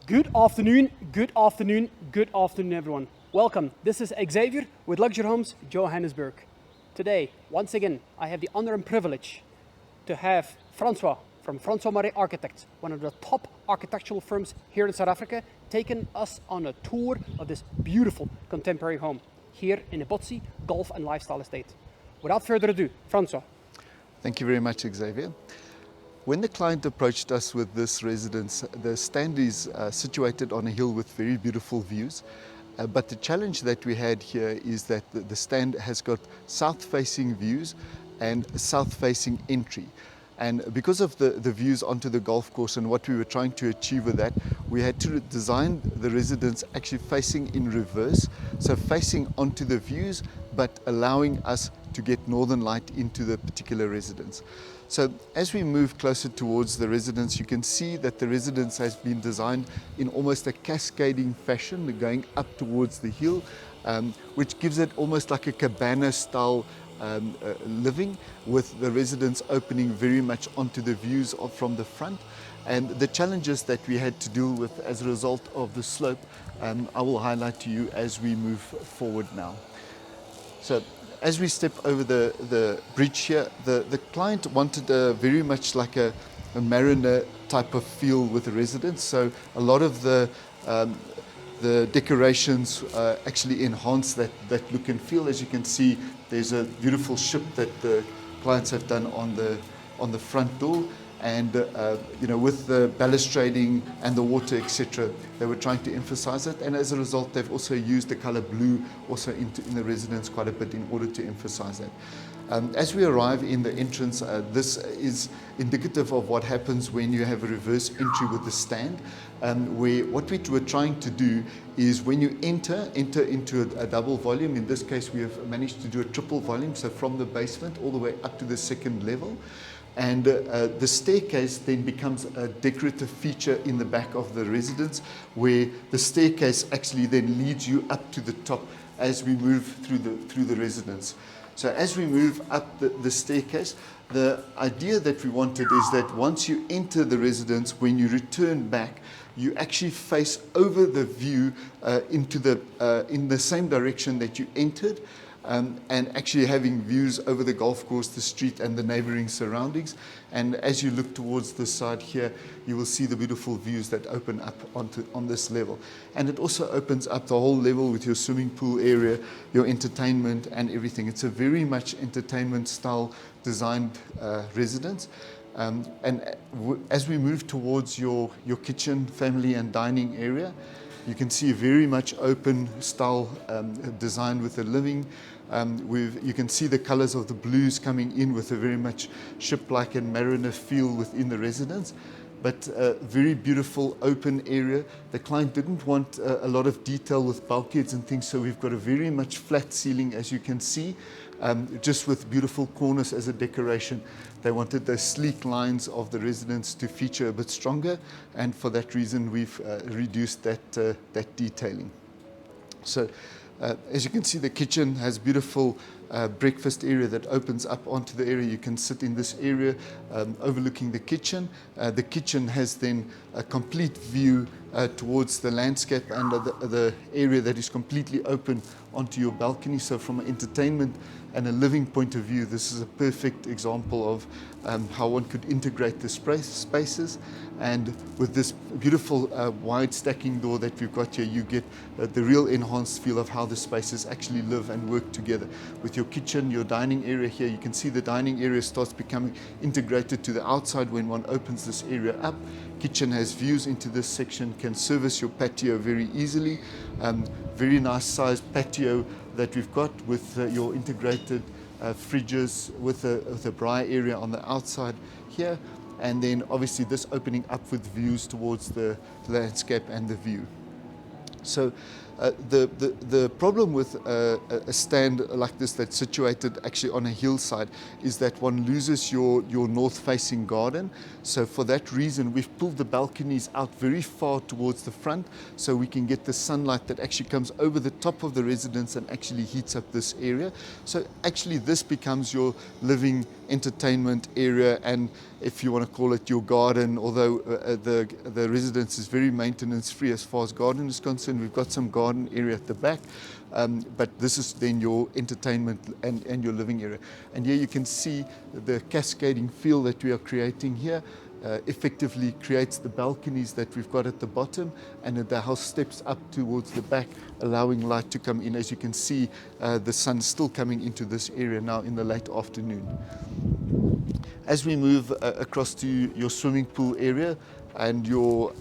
Good afternoon, good afternoon, good afternoon, everyone. Welcome. This is Xavier with Luxury Homes Johannesburg. Today, once again, I have the honor and privilege to have Francois from Francois Marais Architects, one of the top architectural firms here in South Africa, taking us on a tour of this beautiful contemporary home here in Ebotse Golf and Lifestyle Estate. Without further ado, Francois. Thank you very much, Xavier. When the client approached us with this residence, the stand is situated on a hill with very beautiful views. But the challenge that we had here is that the stand has got south-facing views and south-facing entry. And because of the views onto the golf course and what we were trying to achieve with that, we had to design the residence actually facing in reverse, so facing onto the views, but allowing us to get northern light into the particular residence. So as we move closer towards the residence, you can see that the residence has been designed in almost a cascading fashion, going up towards the hill, which gives it almost like a cabana style living, with the residence opening very much onto the views from the front. And the challenges that we had to deal with as a result of the slope, I will highlight to you as we move forward now. So as we step over the bridge here, the client wanted very much like a mariner type of feel with the residence. So a lot of the decorations actually enhance that look and feel. As you can see, there's a beautiful ship that the clients have done on the front door. And with the balustrading and the water, etc., they were trying to emphasize it. And as a result, they've also used the color blue also in the residence quite a bit in order to emphasize that. As we arrive in the entrance, this is indicative of what happens when you have a reverse entry with the stand, where what we were trying to do is when you enter into a double volume. In this case, we have managed to do a triple volume, so from the basement all the way up to the second level. And the staircase then becomes a decorative feature in the back of the residence, where the staircase actually then leads you up to the top as we move through the residence. So as we move up the staircase, the idea that we wanted is that once you enter the residence, when you return back, you actually face over the view in the same direction that you entered. And actually having views over the golf course, the street and the neighboring surroundings. And as you look towards the side here, you will see the beautiful views that open up on this level. And it also opens up the whole level with your swimming pool area, your entertainment and everything. It's a very much entertainment style designed residence. As we move towards your kitchen, family and dining area, you can see a very much open style design with the living. You can see the colors of the blues coming in with a very much ship-like and mariner feel within the residence, but a very beautiful open area. The client didn't want a lot of detail with bulkheads and things, so we've got a very much flat ceiling, as you can see, just with beautiful corners as a decoration. They wanted the sleek lines of the residence to feature a bit stronger, and for that reason we've reduced that detailing. So as you can see, the kitchen has beautiful breakfast area that opens up onto the area. You can sit in this area overlooking the kitchen. The kitchen has then a complete view towards the landscape and the area that is completely open onto your balcony. So from an entertainment and a living point of view, this is a perfect example of how one could integrate the spaces. And with this beautiful wide stacking door that we've got here, you get the real enhanced feel of how the spaces actually live and work together. With your kitchen, your dining area here, you can see the dining area starts becoming integrated to the outside when one opens this area up. Kitchen has views into this section, can service your patio very easily. Very nice sized patio that we've got with your integrated fridges with a braai area on the outside here. And then obviously this opening up with views towards the landscape and the view. So the problem with a stand like this that's situated actually on a hillside is that one loses your north-facing garden. So for that reason, we've pulled the balconies out very far towards the front so we can get the sunlight that actually comes over the top of the residence and actually heats up this area. So actually this becomes your living entertainment area, and if you want to call it your garden, although the residence is very maintenance free as far as garden is concerned. We've got some garden area at the back, but this is then your entertainment and your living area. And here you can see the cascading feel that we are creating here. Effectively creates the balconies that we've got at the bottom, and the house steps up towards the back, allowing light to come in. As you can see, the sun's still coming into this area now in the late afternoon. As we move across to your swimming pool area and your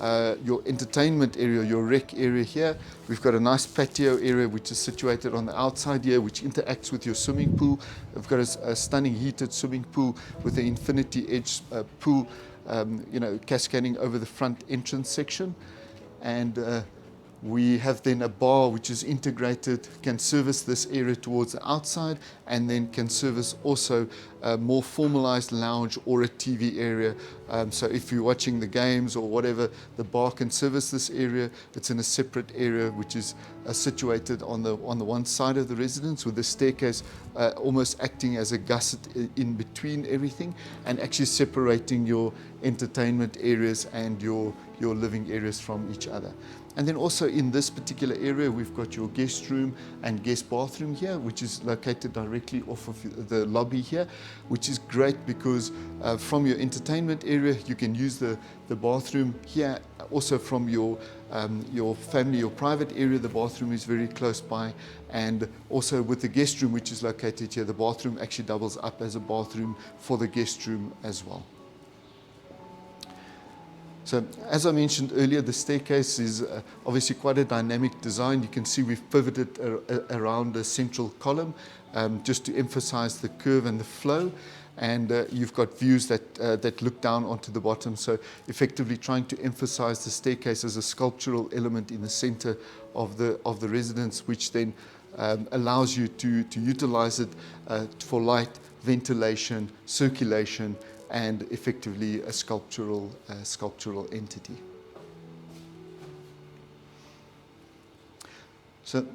entertainment area, your rec area here, we've got a nice patio area which is situated on the outside here, which interacts with your swimming pool. We've got a stunning heated swimming pool with an infinity edge pool, cascading over the front entrance section. And we have then a bar which is integrated, can service this area towards the outside, and then can service also a more formalized lounge or a TV area. So if you're watching the games or whatever, the bar can service this area. It's in a separate area which is situated on the one side of the residence, with the staircase almost acting as a gusset in between everything, and actually separating your entertainment areas and your living areas from each other. And then also in this particular area, we've got your guest room and guest bathroom here, which is located directly off of the lobby here, which is great because from your entertainment area, you can use the bathroom here. Also from your family, your private area, the bathroom is very close by. And also with the guest room, which is located here, the bathroom actually doubles up as a bathroom for the guest room as well. So as I mentioned earlier, the staircase is obviously quite a dynamic design. You can see we've pivoted around a central column just to emphasize the curve and the flow. And you've got views that look down onto the bottom. So effectively trying to emphasize the staircase as a sculptural element in the center of the residence, which then allows you to utilize it for light, ventilation, circulation, and effectively a sculptural entity. So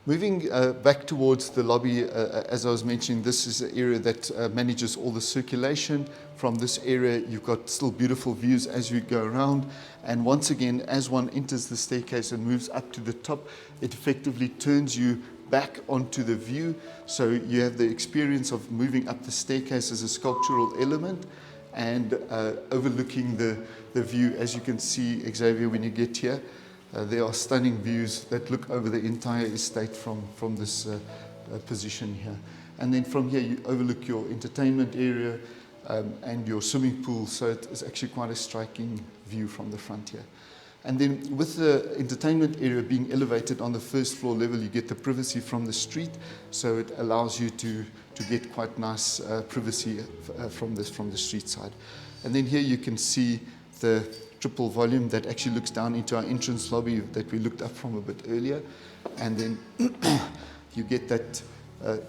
moving back towards the lobby, as I was mentioning, this is an area that manages all the circulation. From this area, you've got still beautiful views as you go around. And once again, as one enters the staircase and moves up to the top, it effectively turns you back onto the view. So you have the experience of moving up the staircase as a sculptural element, and overlooking the view. As you can see, Xavier, when you get here, there are stunning views that look over the entire estate from this position here. And then from here, you overlook your entertainment area and your swimming pool, so it's actually quite a striking view from the front here. And then with the entertainment area being elevated on the first floor level, you get the privacy from the street, so it allows you to get quite nice privacy from the street side. And then here you can see the triple volume that actually looks down into our entrance lobby that we looked up from a bit earlier. And then you get that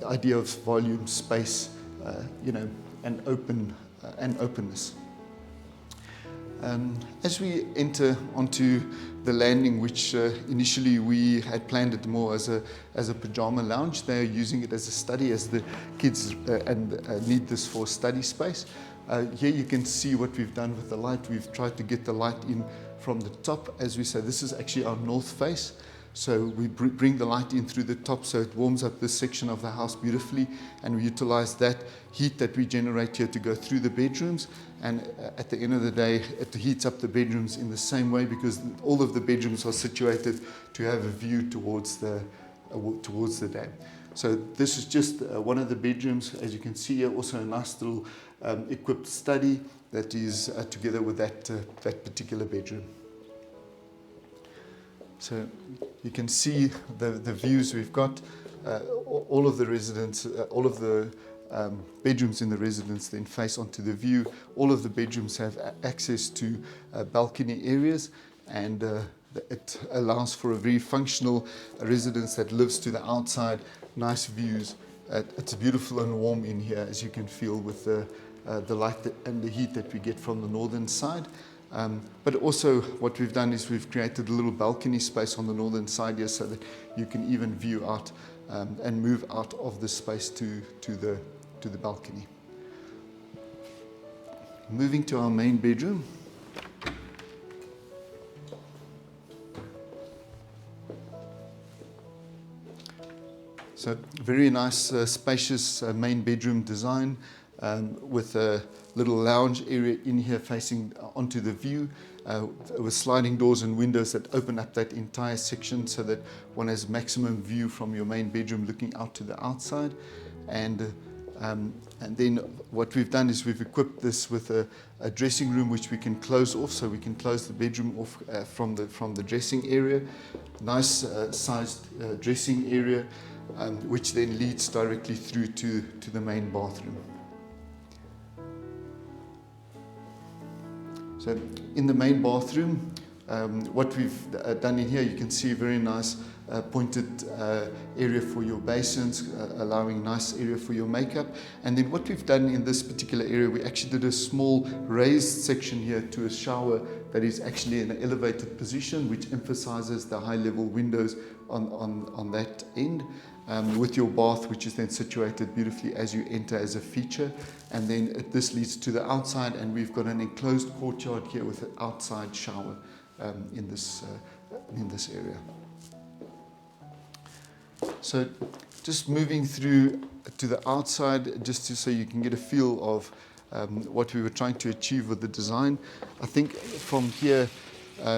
idea of volume, space, and openness. As we enter onto the landing, which initially we had planned it more as a pyjama lounge, they're using it as a study, as the kids need this for study space. Here you can see what we've done with the light. We've tried to get the light in from the top. As we say, this is actually our north face. So we bring the light in through the top, so it warms up this section of the house beautifully, and we utilize that heat that we generate here to go through the bedrooms. And at the end of the day, it heats up the bedrooms in the same way, because all of the bedrooms are situated to have a view towards the dam. So this is just one of the bedrooms. As you can see here, also a nice little equipped study that is together with that particular bedroom. So you can see the views we've got. All of the residents, all of the bedrooms in the residence then face onto the view. All of the bedrooms have access to balcony areas, and it allows for a very functional residence that lives to the outside. Nice views. It's beautiful and warm in here, as you can feel with the light and the heat that we get from the northern side. But also what we've done is we've created a little balcony space on the northern side here, so that you can even view out and move out of the space to the balcony. moving to our main bedroom. So very nice, spacious main bedroom design with a little lounge area in here facing onto the view with sliding doors and windows that open up that entire section so that one has maximum view from your main bedroom looking out to the outside. And then what we've done is we've equipped this with a dressing room which we can close off, so we can close the bedroom off from the dressing area. Nice sized dressing area, which then leads directly through to the main bathroom. So in the main bathroom, what we've done in here, you can see a very nice pointed area for your basins, allowing nice area for your makeup. And then what we've done in this particular area, we actually did a small raised section here to a shower that is actually in an elevated position, which emphasizes the high level windows on that end, with your bath, which is then situated beautifully as you enter as a feature. And then this leads to the outside, and we've got an enclosed courtyard here with an outside shower in this area. So just moving through to the outside, just so you can get a feel of what we were trying to achieve with the design. I think from here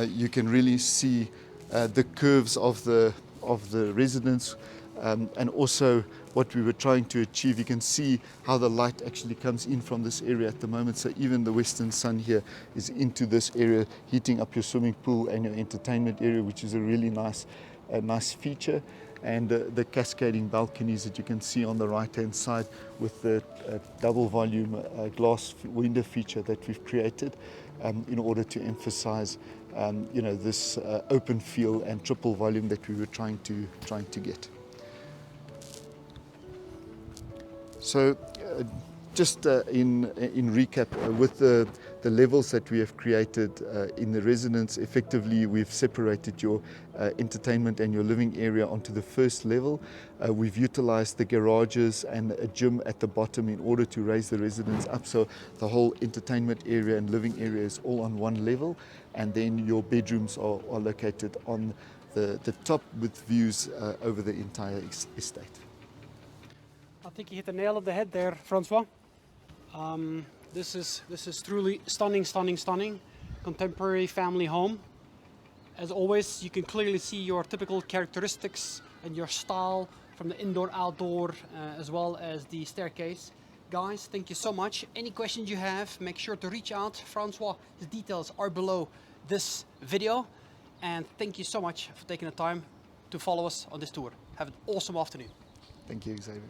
you can really see the curves of the residence, and also what we were trying to achieve. You can see how the light actually comes in from this area at the moment. So even the western sun here is into this area, heating up your swimming pool and your entertainment area, which is a really nice feature. And the cascading balconies that you can see on the right hand side with the double volume glass window feature that we've created in order to emphasize this open feel and triple volume that we were trying to get. So just in recap, with the levels that we have created in the residence, effectively we've separated your entertainment and your living area onto the first level. We've utilized the garages and a gym at the bottom in order to raise the residence up, so the whole entertainment area and living area is all on one level, and then your bedrooms are located on the top with views over the entire estate. I think you hit the nail on the head there, Francois. This is truly stunning, stunning, stunning. Contemporary family home. As always, you can clearly see your typical characteristics and your style from the indoor, outdoor, as well as the staircase. Guys, thank you so much. Any questions you have, make sure to reach out. Francois, his details are below this video. And thank you so much for taking the time to follow us on this tour. Have an awesome afternoon. Thank you, Xavier.